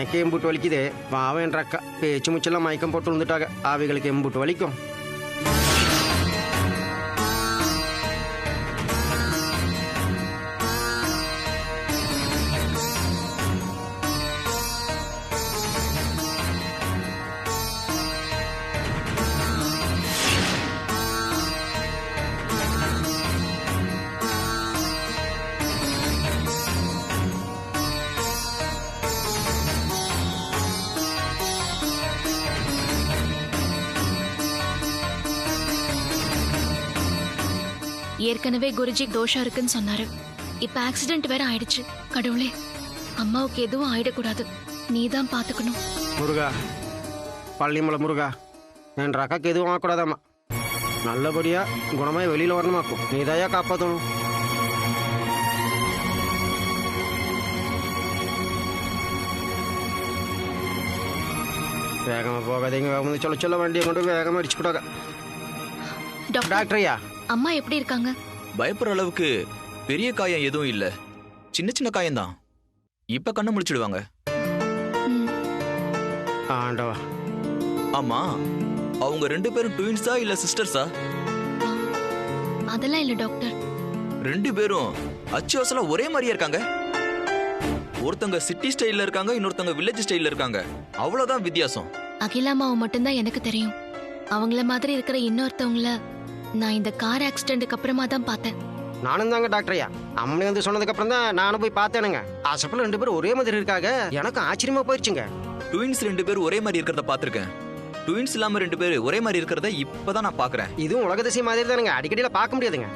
எனக்கு எம்புட்டு வலிக்குது. பாவம் என்ற அக்கா பேச்சு முச்செல்லாம் மயக்கம் போட்டு விழுந்துட்டாங்க. அவைகளுக்கு எம்புட்டு வலிக்கும். ஏற்கனவே குருஜி தோஷம் இருக்குன்னு சொன்னாரு. இப்ப ஆக்சிடென்ட் வேற ஆயிடுச்சு. கடவுளே, அம்மாவுக்கு எதுவும் ஆயிடக்கூடாது. நீதான் பாத்துக்கணும். முருகா, பள்ளிமலை முருகா, என்ற அக்காக்கு எதுவும் ஆகக்கூடாதாம்மா. நல்லபடியா குணமாய் வெளியில வரணுமாக்கும். நீதாயா காப்பாற்றணும். வேகமா போகாதீங்க. வேகமா சொல்ல வண்டியை கொண்டு வேகமா அடிச்சு போட்டாங்க. டாக்டரையா, அம்மா எப்படி இருக்காங்க? பயப்படுற அளவுக்கு பெரிய காயம் எதுவும் இல்ல. சின்ன சின்ன காயம்தான். இப்ப கண்ணை முடிச்சிடுவாங்க. ஆண்டவா. ஆமா, அவங்க 2 பேரும் ட்வின்ஸா இல்ல சிஸ்டர்ஸா? அதெல்லாம் இல்ல டாக்டர். 2 பேரும் அச்சு அசலா ஒரே மாதிரியா இருக்காங்க. ஒருத்தங்க சிட்டி ஸ்டைல்ல இருக்காங்க, இன்னொருத்தங்க வில்லேஜ் ஸ்டைல்ல இருக்காங்க. அவ்வளவுதான் வித்தியாசம். அகிலாமாவை மட்டும்தான் எனக்கு தெரியும். அவங்கள மாதிரி இருக்கிற இன்னொருத்தவங்கள நான் இந்த கார் ஆக்சிடென்ட்க்கு அப்புறமா தான் பார்த்தேன். நானும் தாங்க டாக்டரையா. அம்மனி வந்து சொன்னதுக்கு அப்புறம் தான் நானும் போய் பார்த்தேனுங்க. ஆசப்பில் 2 பேரும் ஒரே மாதிரி இருக்காங்க. எனக்கு ஆச்சரியமா போயிடுச்சுங்க. ட்வின்ஸ் 2 பேர் ஒரே மாதிரி இருக்கிறத பாத்திருக்கேன். ட்வின்ஸ் இல்லாம 2 பேர் ஒரே மாதிரி இருக்கிறத இப்பதான் நான் பாக்குறேன். இதுவும் உலக திசை மாதிரி தானுங்க. அடிக்கடியில பார்க்க முடியாதுங்க.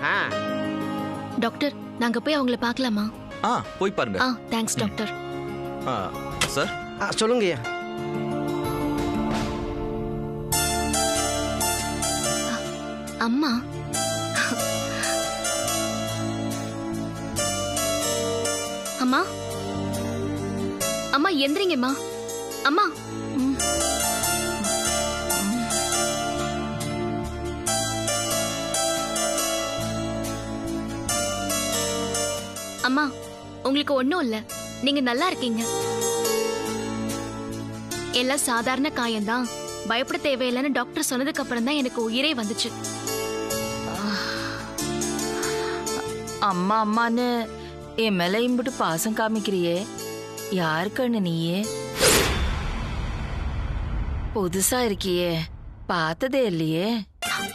டாக்டர், நாங்க போய் அவங்கள பார்க்கலாமா? போய் பாருங்க. Thanks doctor. சார் சொல்லுங்கய்யா. அம்மா, அம்மா, அம்மா எந்திரிங்கம்மா. அம்மா, அம்மா, உங்களுக்கு ஒண்ணும் இல்ல. நீங்க நல்லா இருக்கீங்க. எல்லாம் சாதாரண காயம்தான், பயப்பட தேவையில்லைன்னு டாக்டர் சொன்னதுக்கு அப்புறம் தான் எனக்கு உயிரே வந்துச்சு. அம்மா அம்மான்னு என் மேல இம்பிட்டு பாசம் காமிக்கிறியே, யாருக்கண்ணு நீயே? புதுசா இருக்கியே, பார்த்ததே இல்லையே.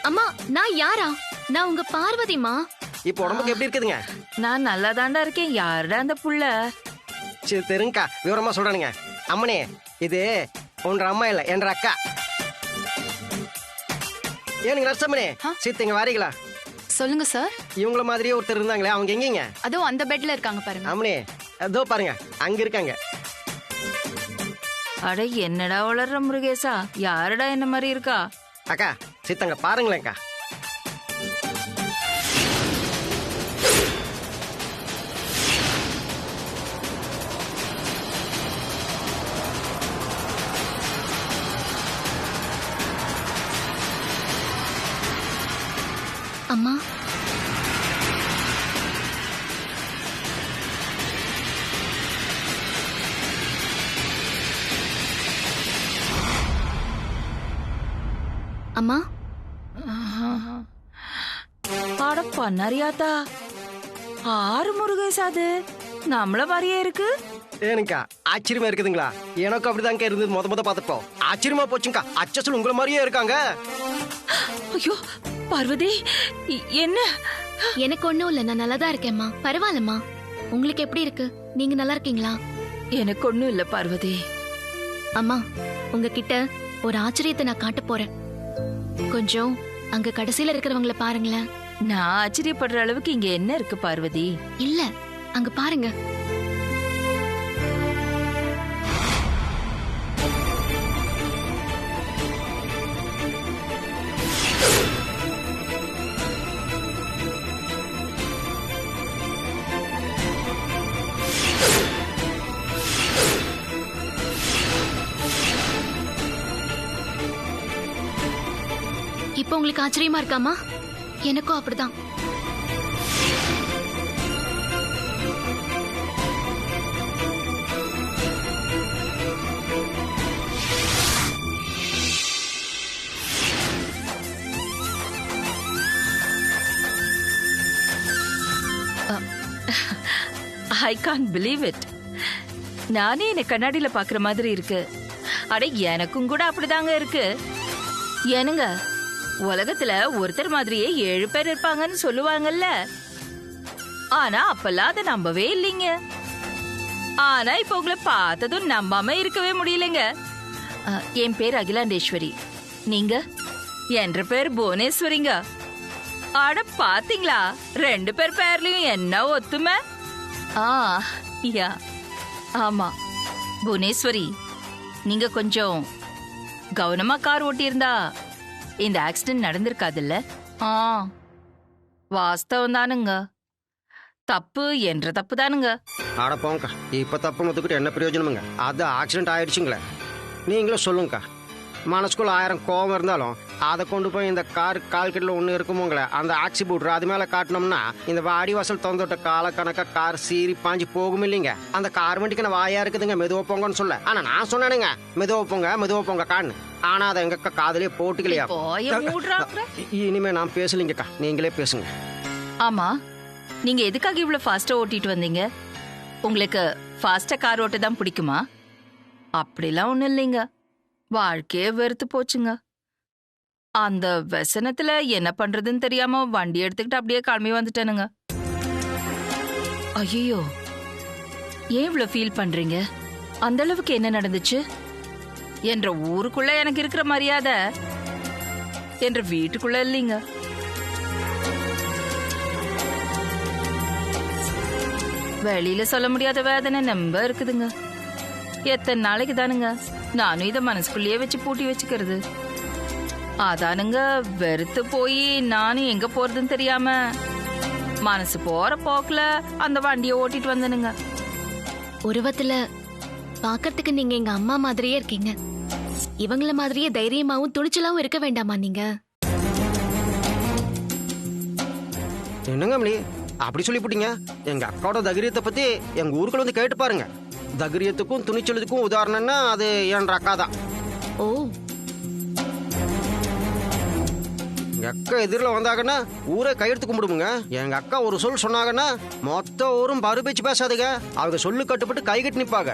அம்மா, நான் யாரா? நான் உங்க பார்வதிமா. இப்போ உடம்புக்கு எப்படி இருக்குதுங்க? நான் நல்லா தாண்டா இருக்கேன். யாருடா அந்த புள்ள? சரி தெரியுங்கக்கா, விவரமா சொல்றானுங்க. அம்மனே, இது உன்ற அம்மா இல்ல, என்ற அக்கா. ஏனுங்க நர்சம்மனே, சித்திங்க வாரீங்களா? சொல்லுங்க சார். இவங்கள மாதிரியே ஒருத்தர் இருந்தாங்களே, அவங்க எங்கீங்க? அதோ அந்த பெட்ல இருக்காங்க பாருங்க. அம்மனே, அதோ பாருங்க, அங்க இருக்காங்க. அட என்னடா வளர்ற முருகேசா, யாருடா என்ன மாதிரி இருக்கா? அக்கா, சித்தங்க பாருங்களேன்க்கா. அம்மா, அம்மா, அட பண்ணறியாத்தா, 6 முருகேசா அது நம்மள மாதிரியே இருக்கு. ஏனுக்கா, ஆச்சரியமா இருக்குதுங்களா? எனக்கு அப்படிதாங்க இருந்தது முத பார்த்தப்போ. ஆச்சரியமா போச்சுங்கக்கா. அச்சசல் உங்களை மாதிரியே இருக்காங்க. ஐயோ பார்வதி, என்ன? எனக்கு ஒண்ணும் இல்ல. நான் நல்லா தான் இருக்கேம்மா. பரவாயில்லம்மா. உங்களுக்கு எப்படி இருக்கு? நீங்க நல்லா இருக்கீங்களா? எனக்கு ஒண்ணும் இல்ல பார்வதி. அம்மா, உங்ககிட்ட ஒரு ஆச்சரியத்தை நான் காட்ட போறேன். கொஞ்சம் அங்க கடைசியில இருக்கிறவங்கள பாருங்களேன். நான் ஆச்சரியப்படுற அளவுக்கு இங்க என்ன இருக்கு பார்வதி? இல்ல, அங்க பாருங்க. இப்ப உங்களுக்கு ஆச்சரியமா இருக்காமா? எனக்கும் அப்படிதான். I can't believe it. நானே என்ன கண்ணாடியில பாக்குற மாதிரி இருக்கு. அட எனக்கும் கூட அப்படிதாங்க இருக்கு. ஏனுங்க, உலகத்துல ஒருத்தர் மாதிரியே 7 பேர் இருப்பாங்கன்னு சொல்லுவாங்கல்ல. ஆனா அப்பெல்லாம் அதை நம்பவே இல்லைங்க. ஆனா இப்ப உங்களை பார்த்ததும் நம்பாம இருக்கவே முடியலங்க. என் பேர் அகிலாண்டேஸ்வரி. நீங்க? என்ற பேர் புவனேஸ்வரிங்க. அட பாத்தீங்களா, 2 பேர் பேர்லயும் என்ன ஒத்துமை. யா, ஆமா புவனேஸ்வரி. நீங்க கொஞ்சம் கவனமா கார் ஓட்டியிருந்தா இந்த ஆக்சிடென்ட் நடந்திருக்காதுல்ல. வாஸ்தவம் தானுங்க. தப்பு என்ற தப்பு தானுங்க. ஆட போங்கக்கா, இப்போ தப்பு மொத்துக்கிட்டு என்ன பிரயோஜனமுங்க? அது ஆக்சிடென்ட் ஆயிடுச்சுங்களே. நீங்களும் சொல்லுங்கக்கா, மனசுக்குள்ள 1000 கோவம் இருந்தாலும் அதை கொண்டு போய் இந்த கார் கால்கிட்டில் ஒன்று இருக்குமோங்களே, அந்த ஆக்சி பூட்ரு அது மேலே காட்டினோம்னா இந்த வாடி வாசல் தொந்தோட்ட காலக்கணக்காக கார் சீறி பாஞ்சு போகும் இல்லைங்க. அந்த கார் வண்டிக்கு நான் வாயா இருக்குதுங்க மெதுவா போங்கன்னு சொல்ல. ஆனால் நான் சொன்னேனுங்க மெதுவா போங்க கான்னு. ஆனால் அதை எங்கக்கா காதலே போட்டுக்கலையா? இனிமே நான் பேசலிங்கக்கா, நீங்களே பேசுங்க. ஆமா, நீங்க எதுக்காக இவ்வளவு ஃபாஸ்டா ஓட்டிட்டு வந்தீங்க? உங்களுக்கு ஃபாஸ்டா கார் ஓட்ட தான் பிடிக்குமா? அப்படிலாம் ஒண்ணும் இல்லைங்க. வாழ்க்கையே வெறுத்து போச்சுங்க. அந்த व्यसனத்துல என்ன பண்றதுன்னு தெரியாம வண்டி எடுத்துக்கிட்டு அப்படியே கிளம்பி வந்துட்டேனுங்க. ஐயோ, ஏன் இவ்வளவு ஃபீல் பண்றீங்க? அந்த அளவுக்கு என்ன நடந்துச்சு? என்ற ஊருக்குள்ள எனக்கு இருக்கிற மரியாதை என்ற வீட்டுக்குள்ள இல்லைங்க. வெளியில சொல்ல முடியாத வேதனை நம்ப இருக்குதுங்க. எத்தனை நாளைக்கு தானுங்க நானும் இதை மனசுக்குள்ளேயே வச்சு பூட்டி வச்சுக்கிறது? அதானுங்க வெறுத்து போய் நானும் எங்க போறதுன்னு தெரியாம மனசு போற போக்குல அந்த வண்டியை ஓட்டிட்டு வந்தனுங்க. உருவத்துல பாக்கிறதுக்கு நீங்க எங்க அம்மா மாதிரியே இருக்கீங்க. இவங்கள மாதிரியே தைரியமாவும் துணிச்சலாவும் இருக்க வேண்டாமா நீங்க? என்னங்க மணி அப்படி சொல்லிவிட்டீங்க? எங்க அக்காவோட தைரியத்தை பத்தி எங்க ஊருக்குள்ள வந்து கேட்டு பாருங்க. தைரியத்துக்கும் துணிச்சலுக்கும் உதாரணம்னா அது என் அக்கா தான். ஓ, எங்க அக்கா எதிரில் வந்தாங்கன்னா ஊரே கையெடுத்து கும்பிடுமுங்க. எங்க அக்கா ஒரு சொல் சொன்னாங்கன்னா மொத்த ஊரும் பரு பேச்சு பேசாதுங்க. அவங்க சொல்லு கட்டுப்பட்டு கை கட்டி நிப்பாங்க.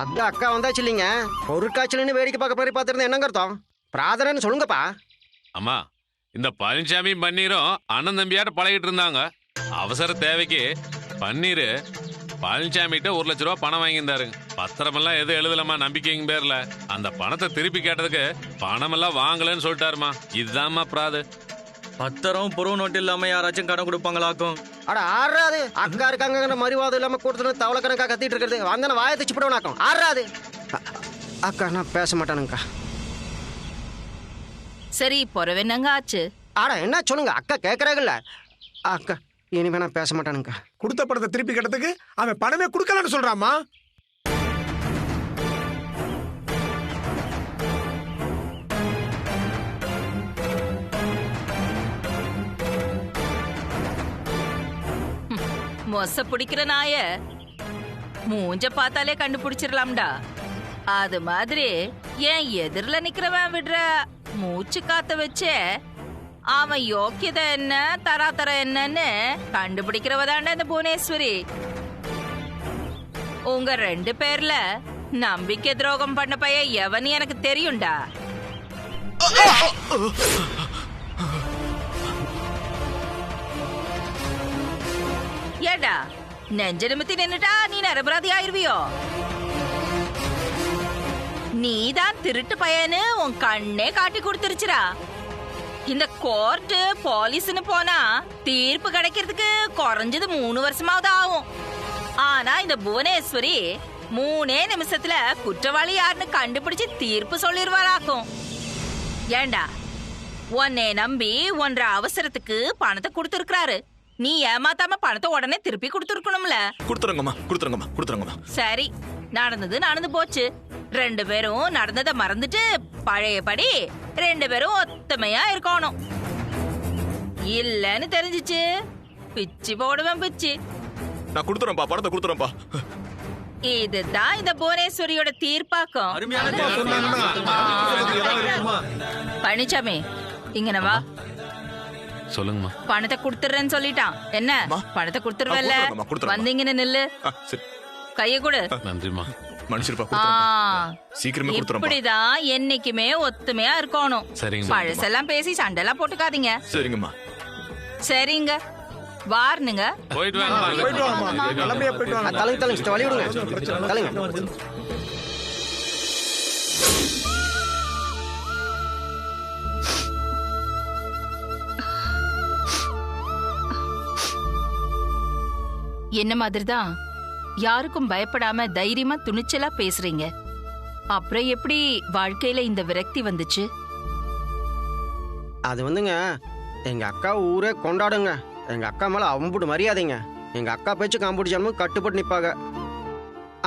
அந்த அக்கா வந்தாச்சு இல்லைங்க. பொருட்காட்சியில்னு வேடிக்கை பார்க்க போய் பார்த்துருந்தேன். என்னங்க அர்த்தம்? பிரார்த்தனைன்னு சொல்லுங்கப்பா. அம்மா, இந்த பழனிசாமி பன்னீரும் அண்ணன் தம்பியாட்ட பழகிட்டு இருந்தாங்க. அவசர தேவைக்கு பன்னீர் பழனிசாமிகிட்ட 1 லட்ச ரூபா பணம் வாங்கியிருந்தாருங்க. பத்திரமெல்லாம் எதுவும் எழுதலமா, நம்பிக்கைங்க பேர்ல. அந்த பணத்தை திருப்பி கேட்டதுக்கு பணமெல்லாம் வாங்கலன்னு சொல்லிட்டாருமா. இதுதான்மா பிராது. பத்திரம் புறவு நோட்டு இல்லாம யாராச்சும் கடன் கொடுப்பாங்களாக்கும். அட ஆறாது அக்கா இருக்காங்க மறிவாதம் இல்லாம கொடுத்துட்டு தவளை கணக்கா கத்திட்டு இருக்கிறது. வந்தன வாயை தச்சு போடுவானாக்கும். ஆறாது அக்கா நான் பேச மாட்டானுங்கக்கா. சரி, பொறவென்னங்க ஆச்சு? ஆடா என்ன சொல்லுங்க, அக்கா கேட்கறாங்கல்ல. அக்கா இனிமே நான் பேச மாட்டானுங்க. கொடுத்த பணத்தை திருப்பி கட்டத்துக்கு அவன் பணமே கொடுக்கலன்னு சொல்றாமா? மொச பிடிக்கிற நாய மூஞ்ச பார்த்தாலே கண்டுபிடிச்சிடலாம்டா. அது மாதிரி என் எதிரில நிக்கிறவன் விடுற மூச்சு காத்த வச்சே அவன் யோக்கியதை என்ன தராதரம் என்னன்னு கண்டுபிடிக்கிறவதாண்ட இந்த புவனேஸ்வரி. உங்க 2 பேர்ல நம்பிக்கை துரோகம் பண்ண பையன் எவன்னு எனக்கு தெரியும்டா. ஏடா நெஞ்ச நிமித்தி நின்னுட்டா நீ நிரபராதி ஆயிருவியோ? நீதான் திருட்டு பையனு உன் கண்ணே காட்டி கொடுத்துருச்சுடா. இந்த கோர்ட்டு போலீஸ்னு போனா தீர்ப்பு கிடைக்கிறதுக்கு குறைஞ்சது 3 வருஷமாவது ஆகும். ஆனா இந்த புவனேஸ்வரி 3 நிமிஷத்துல குற்றவாளி யாருன்னு கண்டுபிடிச்சு தீர்ப்பு சொல்லிருவாராக்கும். ஏண்டா உன்னை நம்பி 1.5 அவசரத்துக்கு பணத்தை கொடுத்துருக்காரு. நீ ஏமாத்தாம பணத்தை உடனே திருப்பி கொடுத்துருக்கணும்ல. கொடுத்துருங்கம்மா. சரி, நடந்தது நடந்து போச்சு. 2 பேரும் நடந்ததை மறந்துட்டு பழையபடி 2 பேரும் ஒத்தமையா இருக்கணும். இல்லன்னு தெரிஞ்சிச்சு பிச்சு போடுவேன் பிச்சு. நான் கொடுத்துறேன்ப்பா, பணத்தை கொடுத்துறேன்ப்பா. இதுதான் இந்த புவனேஸ்வரியோட தீர்ப்பாக்கம். பழனிசாமி இங்க வா. சொல்லுங்கம்மா. பணத்தை கொடுத்துறேன்னு சொல்லிட்டான். என்ன பணத்தை கொடுத்துருவல்ல? வந்தீங்கன்னு நில்லு. கைய கொடு. நன்றிம்மா. சீக்கிரமே கொடுத்துறேன். இப்படிதான் என்னைக்குமே ஒத்துமையா இருக்கணும். சரிங்க. பழசெல்லாம் பேசி சண்டெல்லாம் போட்டுக்காதீங்க. சரிங்கம்மா. சரிங்க, வாருனுங்க. போயிட்டு வாங்க. கிளம்பியா போயிட்டு வாங்க. தலைங்க வழி விடுங்க. தலைங்க. என்ன மாதிரிதான் யாருக்கும் பயப்படாம தைரியமா துணிச்சலா பேசுறீங்க. அப்புறம் எப்படி வாழ்க்கையில இந்த விரக்தி வந்துச்சு? அது வந்துங்க, எங்க அக்கா ஊரே கொண்டாடுங்க. எங்க அக்கா மேல அம்புட்டு மரியாதைங்க. எங்க அக்கா பேச்சு காம்புடி ஜனமும் கட்டுப்பட்டு நிப்பாங்க.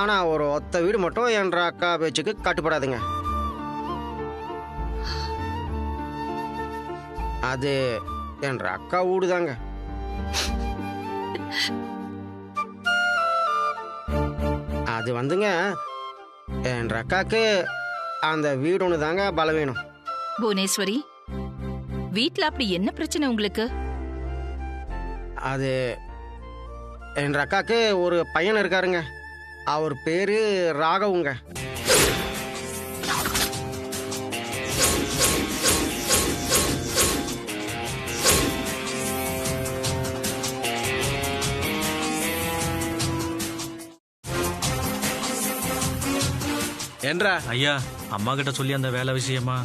ஆனா ஒரு ஒத்த வீடு மட்டும் என்ற அக்கா பேச்சுக்கு கட்டுப்படாதுங்க. அது என்ற அக்கா வீடுதாங்க. அது வந்துங்க, என்ற அக்காக்கு அந்த வீடு ஒன்று தாங்க பலவீனம். புவனேஸ்வரி, வீட்ல அப்படி என்ன பிரச்சனை உங்களுக்கு? அது என்ற அக்காக்கு ஒரு பையன் இருக்காருங்க. அவர் பேரு ராகவுங்க. ஏன்றா ஐயா, அம்மா கிட்ட சொல்லி அந்த வேலை விஷயமா?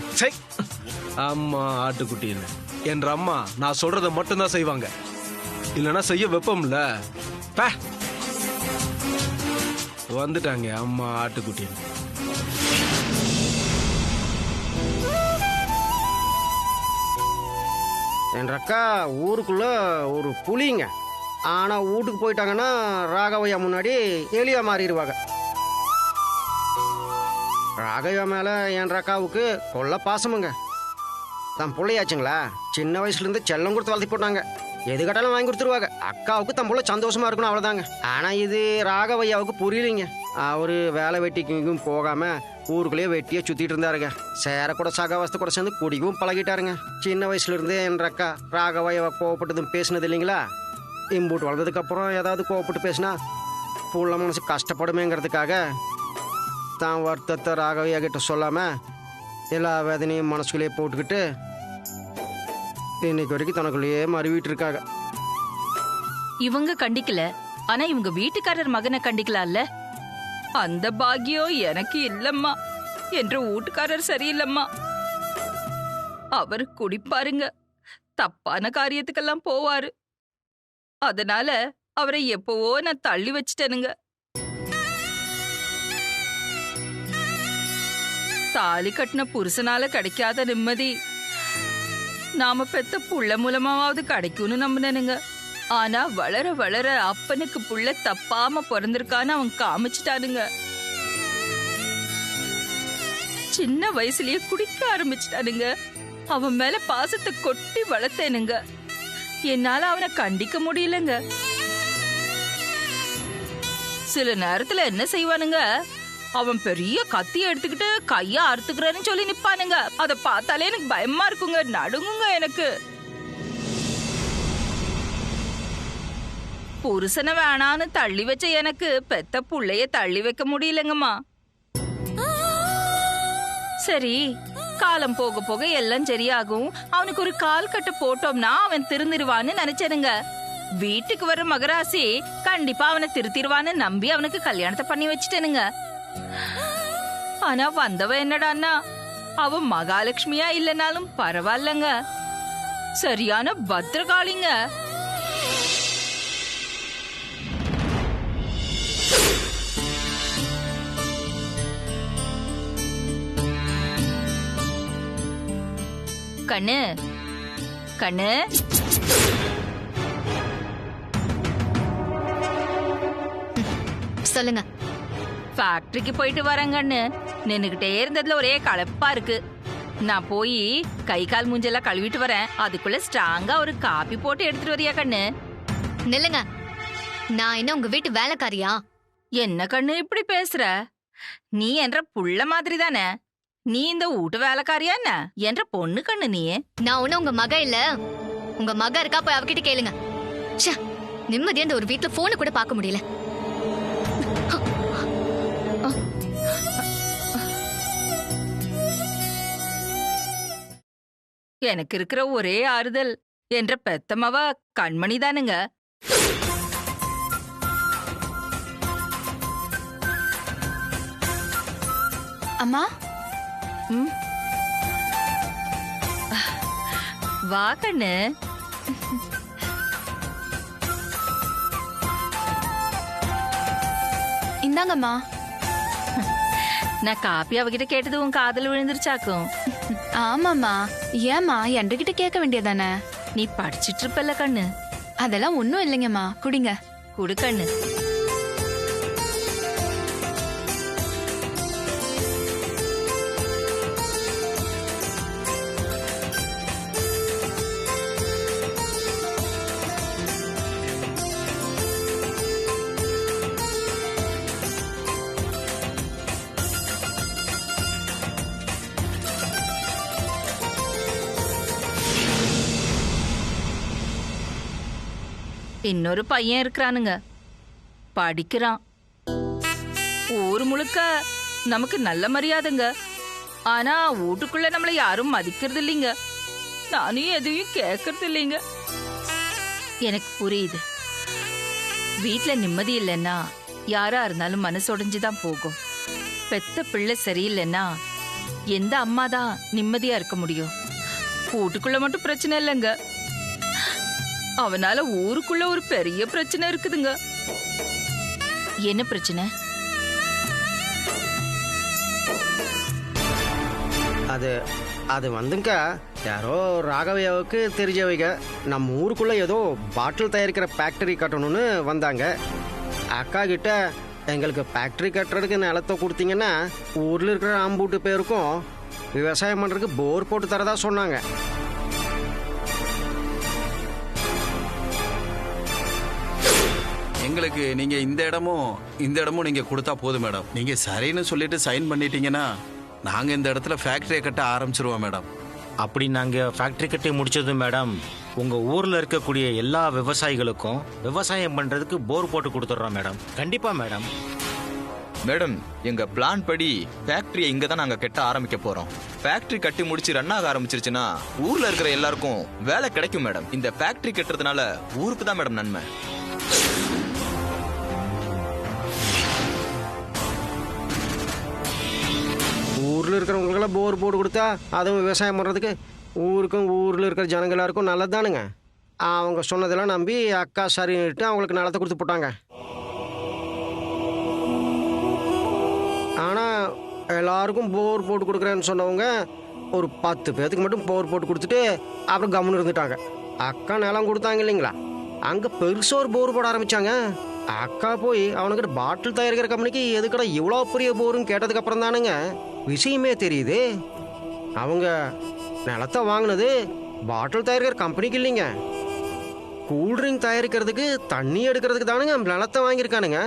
அம்மா ஆட்டுக்குட்டின்னு என்ற அம்மா நான் சொல்றத மட்டும்தான் செய்வாங்க, இல்லைன்னா செய்ய வெப்பம்ல. வந்துட்டாங்க அம்மா ஆட்டுக்குட்டின்னு. என்ற அக்கா ஊருக்குள்ள ஒரு புலிங்க. ஆனா வீட்டுக்கு போயிட்டாங்கன்னா ராகவையா முன்னாடி எலியா மாறிடுவாங்க. ராகவையா மேல என்ற அக்காவுக்கு கொள்ள பாசமுங்க. தன் பிள்ளையாச்சுங்களா, சின்ன வயசுல இருந்து செல்லம் கொடுத்து வளர்த்தி போட்டாங்க. எது கட்டாலும் வாங்கி கொடுத்துருவாங்க. அக்காவுக்கு தன் பிள்ளை சந்தோஷமா இருக்கணும், அவ்வளவுதாங்க. ஆனா இது ராகவையாவுக்கு புரியலைங்க. அவரு வேலை வெட்டிக்கும் போகாம ஊருக்குள்ளேயே வெட்டியே சுத்திட்டு இருந்தாருங்க. சேர கூட சகவாசத்தை கூட சேர்ந்து குடிக்கவும் பழகிட்டாருங்க. சின்ன வயசுல இருந்தே என்ற அக்கா ராகவையாவை கோவப்பட்டதும் பேசினது இல்லைங்களா. இம்பூட்டு வளர்ந்ததுக்கு அப்புறம் ஏதாவது கோவப்பட்டு பேசினா புள்ள மனசு கஷ்டப்படுமேங்கிறதுக்காக தான் வருத்தத்தை ராகவையா கிட்ட சொல்லாம எல்லா வேதனையும் மனசுக்குள்ளேயே போட்டுக்கிட்டு இன்னைக்கு வரைக்கும் தனக்குள்ளேயே மறுவிட்டு இருக்காங்க. இவங்க கண்டிக்கல, ஆனா இவங்க வீட்டுக்காரர் மகனை கண்டிக்கலாம்ல. அந்த பாக்கியம் எனக்கு இல்லம்மா. என்ற வீட்டுக்காரர் சரியில்லம்மா. அவர் குடிப்பாருங்க, தப்பான காரியத்துக்கெல்லாம் போவாரு. அதனால அவரை எப்பவோ நான் தள்ளி வச்சிட்டேனுங்க. தாலி கட்டின புருஷனால கிடைக்காத நிம்மதி நாம பெத்த புள்ள மூலமாவது கிடைக்கும்னு நம்பினனுங்க. ஆனா வளர வளர அப்பனுக்கு புள்ள தப்பாம பிறந்திருக்கான்னு அவன் காமிச்சிட்டானுங்க. சின்ன வயசுலயே குடிக்க ஆரம்பிச்சிட்டானுங்க. அவன் மேல பாசத்தை கொட்டி வளர்த்தேனுங்க. என்னால அவனை கண்டிக்க முடியலங்க. சில நேரத்துல என்ன செய்வானுங்க, அவன் பெரிய கத்திய எடுத்துக்கிட்டு கைய அறுத்துக்கிறேன்னு சொல்லி நிப்பானுங்க. அத பார்த்தாலே எனக்கு பயமா இருக்குங்க, நடுங்குங்க எனக்கு. புருஷனை வேணான்னு தள்ளி வச்ச எனக்கு பெத்த புள்ளைய தள்ளி வைக்க முடியலங்கம்மா. சரி, காலம் போக போக எல்லாம் சரியாகும், அவனுக்கு ஒரு கால் கட்ட போட்டோம்னா அவன் திருந்திருவான்னு நினைச்சனுங்க. வீட்டுக்கு வர மகராசி கண்டிப்பா அவனை திருத்திருவான்னு நம்பி அவனுக்கு கல்யாணத்தை பண்ணி வச்சுட்டேனுங்க. ஆனா வந்தவ என்னடான்னா, அவன் மகாலட்சுமியா இல்லைனாலும் பரவாயில்லங்க, சரியான பத்திரகாளிங்க. கண்ணு கண்ணு, சொல்லுங்க. ஃபேக்டரிக்கு போயிட்டு வரேங்கண்ணு. நின்னுகிட்டே இருந்ததுல ஒரே களைப்பா இருக்கு. நான் போய் கை கால் மூஞ்செல்லாம் கழுவிட்டு வரேன். அதுக்குள்ள ஸ்ட்ராங்கா ஒரு காபி போட்டு எடுத்துட்டு வரியா கண்ணு? நில்லுங்க, நான் என்ன உங்க வீட்டு வேலைக்காரியா? என்ன கண்ணு இப்படி பேசுற? நீ என்ற புள்ள மாதிரி தானே. நீ இந்த வீட்டு வேலைக்காரியா என்ன? என்ற பொண்ணு கண்ணு நீ. நான் ஒண்ணு உங்க மக இல்ல. உங்க மக இருக்கா, போய் அவகிட்ட கேளுங்க. ச்சே, நிம்மதியா இந்த ஒரு வீட்டுல போனை கூட பார்க்க முடியல. எனக்கு இருக்கிற ஒரே ஆறுதல் என்ற பெத்தமவ கண்மணி தானுங்க. அம்மா, வா கண்ணு. இந்தாங்கம்மா. நான் காப்பி அவகிட்ட கேட்டது உன் காதல் விழுந்துருச்சாக்கும். ஆமாம்மா, ஏம்மா என்கிட்ட கேட்க வேண்டியதானே? நீ படிச்சிட்டு இருப்பல்ல கண்ணு. அதெல்லாம் ஒண்ணும் இல்லைங்கம்மா, குடிங்க. குடு கண்ணு. இன்னொரு பையன் இருக்கிறானுங்க, படிக்கிறான். ஊர் முழுக்க நமக்கு நல்ல மரியாதைங்க. ஆனா வீட்டுக்குள்ள நம்மள யாரும் மதிக்கிறது இல்லைங்க. நானும் எதையும் கேட்கறது இல்லைங்க. எனக்கு புரியுது, வீட்டுல நிம்மதி இல்லைன்னா யாரா இருந்தாலும் மனசு உடைஞ்சுதான் போகும். பெத்த பிள்ளை சரியில்லைன்னா எந்த அம்மா தான் நிம்மதியா இருக்க முடியும்? வீட்டுக்குள்ள மட்டும் பிரச்சனை இல்லைங்க, அவனால ஊருக்குள்ள ஒரு பெரிய பிரச்சனை இருக்குதுங்க. என்ன பிரச்சனை? அது வந்துங்க, யாரோ ராகவையாவுக்கு தெரிஞ்சவைங்க நம்ம ஊருக்குள்ள ஏதோ பாட்டில் தயாரிக்கிற ஃபேக்டரி கட்டணும்னு வந்தாங்க. அக்கா கிட்ட எங்களுக்கு ஃபேக்டரி கட்டுறதுக்கு நிலத்தை கொடுத்தீங்கன்னா ஊர்ல இருக்கிற ஆம்பூட்டு பேருக்கும் விவசாயம் பண்றதுக்கு போர் போட்டு தரதா சொன்னாங்க. எங்களுக்கு நீங்க இந்த இடமும் நீங்க கொடுத்தா போதும் மேடம். நீங்க சரின்னு சொல்லிட்டு சைன் பண்ணிட்டீங்கன்னா நாங்க இந்த இடத்துல ஃபேக்டரியை கட்ட ஆரம்பிச்சிருவோம் மேடம். அப்படி நாங்கள் ஃபேக்ட்ரி கட்டி முடிச்சதும் மேடம், உங்கள் ஊரில் இருக்கக்கூடிய எல்லா விவசாயிகளுக்கும் விவசாயம் பண்ணுறதுக்கு போர் போட்டு கொடுத்துட்றோம் மேடம். கண்டிப்பாக மேடம். மேடம், எங்க பிளான் படி ஃபேக்டரியை இங்க தான் நாங்க கட்ட ஆரம்பிக்க போறோம். ஃபேக்டரி கட்டி முடிச்சு ரன் ஆக ஆரம்பிச்சிருச்சுன்னா ஊர்ல இருக்கிற எல்லாருக்கும் வேலை கிடைக்கும் மேடம். இந்த ஃபேக்டரி கட்டுறதுனால ஊருக்கு தான் மேடம் நன்மை. ஊரில் இருக்கிறவங்களுக்கெல்லாம் போர் போட்டு கொடுத்தா அதுவும் விவசாயம் பண்ணுறதுக்கு ஊருக்கும் ஊரில் இருக்கிற ஜனங்க எல்லாருக்கும் நல்லது தானுங்க. அவங்க சொன்னதெல்லாம் நம்பி அக்கா சரின்னுட்டு அவங்களுக்கு நிலத்தை கொடுத்து போட்டாங்க. ஆனால் எல்லாருக்கும் போர் போட்டு கொடுக்குறேன்னு சொன்னவங்க ஒரு 10 பேத்துக்கு மட்டும் போர் போட்டு கொடுத்துட்டு அப்புறம் கம்முன்னு இருந்துட்டாங்க. அக்கா நிலம் கொடுத்தாங்க இல்லைங்களா, அங்கே பெருசாக ஒரு போர் போட ஆரம்பிச்சாங்க. அக்கா போய் அவனுக்கிட்ட பாட்டில் தயாரிக்கிற கம்பெனிக்கு எதுக்கடா இவ்வளோ பெரிய போருன்னு கேட்டதுக்கு அப்புறம் தானுங்க விஷயமே தெரியுது. அவங்க நிலத்தை வாங்கினது பாட்டில் தயாரிக்கிற கம்பெனிக்கு இல்லைங்க, கூல்ட்ரிங்க் தயாரிக்கிறதுக்கு தண்ணி எடுக்கிறதுக்கு தானுங்க நிலத்தை வாங்கியிருக்கானுங்க.